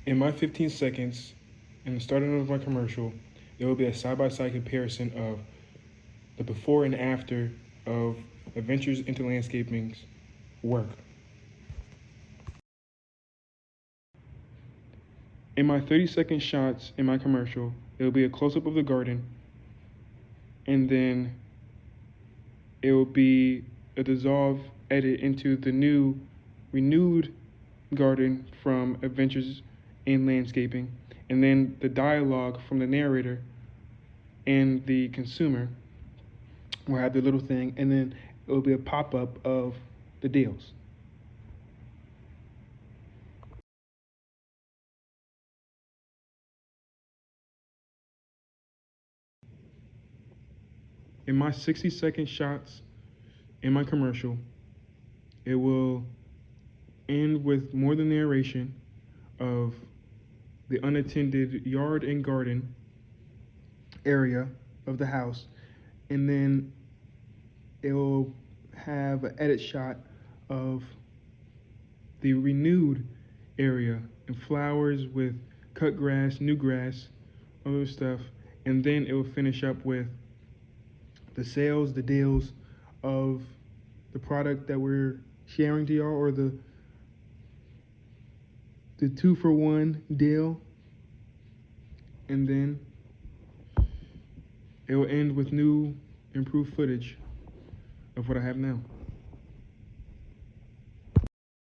In my 15 seconds, in the starting of my commercial, there will be a side-by-side comparison of the before and after of Adventures into Landscaping's work. In my 30-second shots in my commercial, it will be a close-up of the garden, and then it will be a dissolve edit into the new, renewed garden from Adventures in Landscaping, and then the dialogue from the narrator and the consumer will have the little thing, and then it will be a pop-up of the deals. In my 60-second shots in my commercial, it will end with more than narration of the unattended yard and garden area of the house, and then it will have an edit shot of the renewed area and flowers with cut grass, new grass, other stuff, and then it will finish up with the sales, the deals of the product that we're sharing to y'all, or the 2-for-1 deal, and then it will end with new improved footage of what I have now.